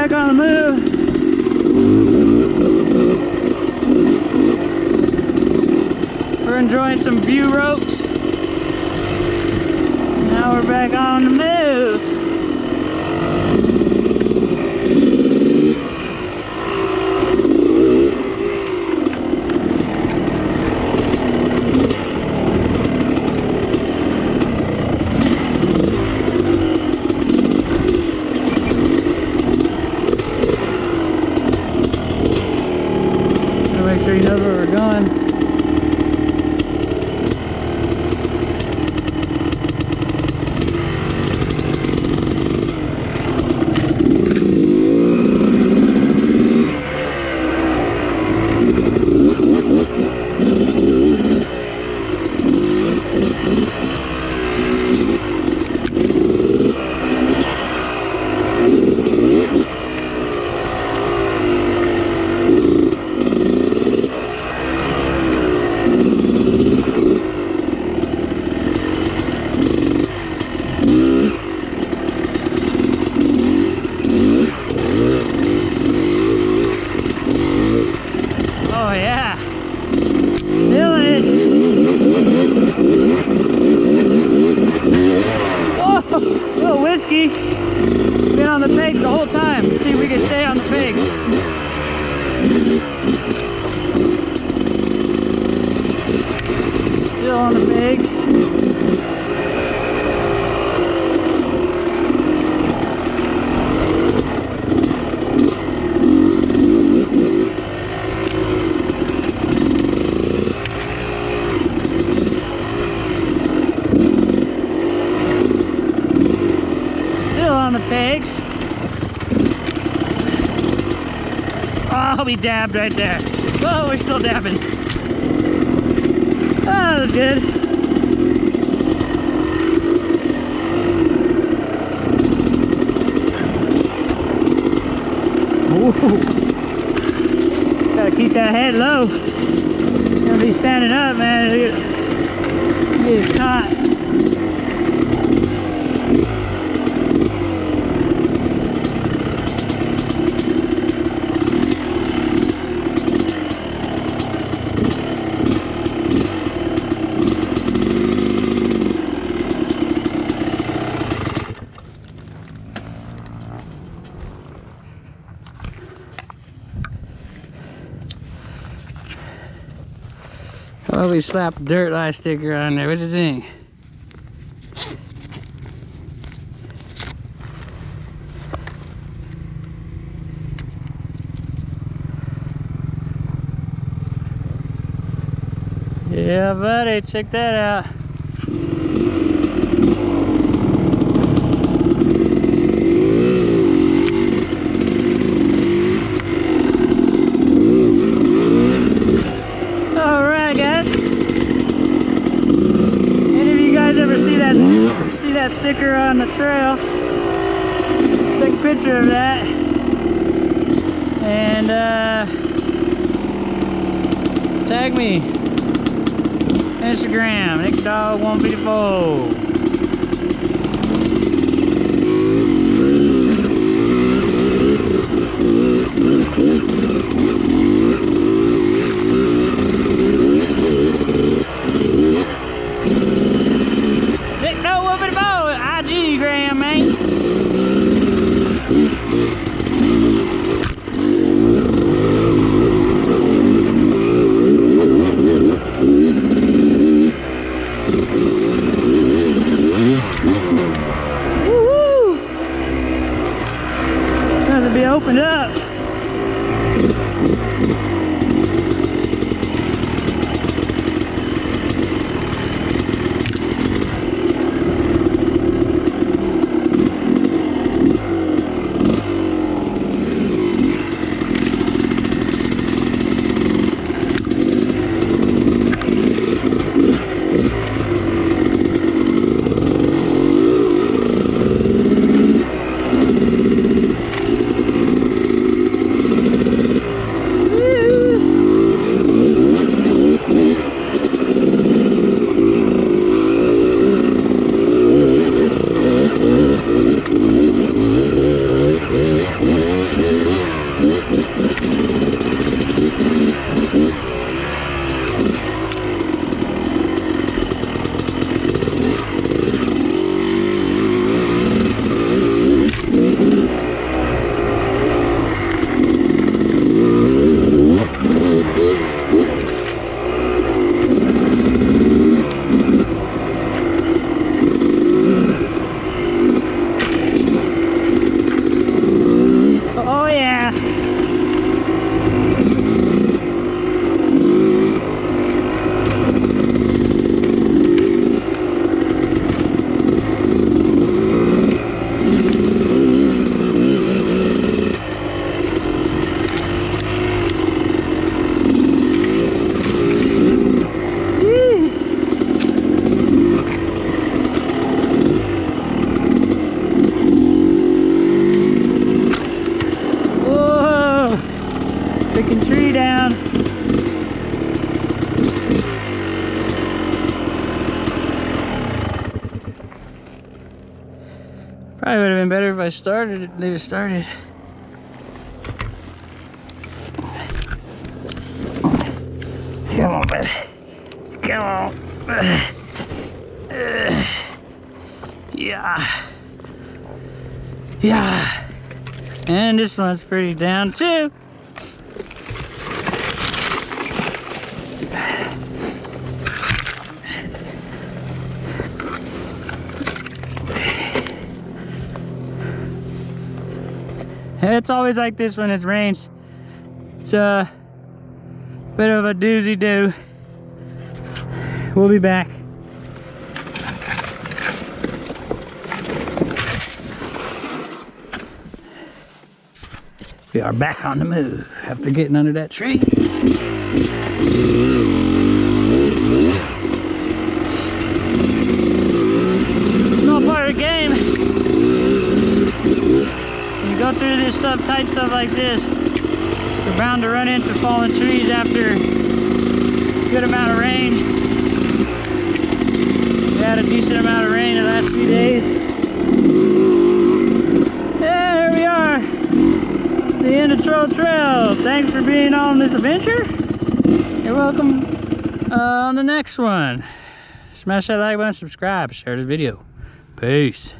back on the move. We're enjoying some view ropes. Now we're back on the move. Make sure you know where we're going. Oh yeah, feeling it. Oh, little whiskey. Been on the pegs the whole time. Let's see if we can stay on the pegs. Still on the pegs. On the pegs. Oh, we dabbed right there. Oh, we're still dabbing. Oh, that was good. Ooh. Gotta keep that head low. Gonna be standing up, man. Get caught. Oh, we slapped dirt eye sticker on there. What do you think? Yeah, buddy, check that out. See that sticker on the trail, take a picture of that, and tag me Instagram NickDog154. IG-gram, man. Woo-hoo! Has to be opened up. Probably would have been better if I leave it started. Come on, baby. Come on. Yeah. Yeah. And this one's pretty down too. It's always like this when it rains. It's a bit of a doozy do. We'll be back. We are back on the move after getting under that tree. No part of the game. When you go through this stuff, tight stuff like this, you're bound to run into fallen trees after a good amount of rain. We had a decent amount of rain the last few days. Yeah, here we are. The end of Troll Trail. Thanks for being on this adventure. You're welcome on the next one. Smash that like button, subscribe, share this video. Peace.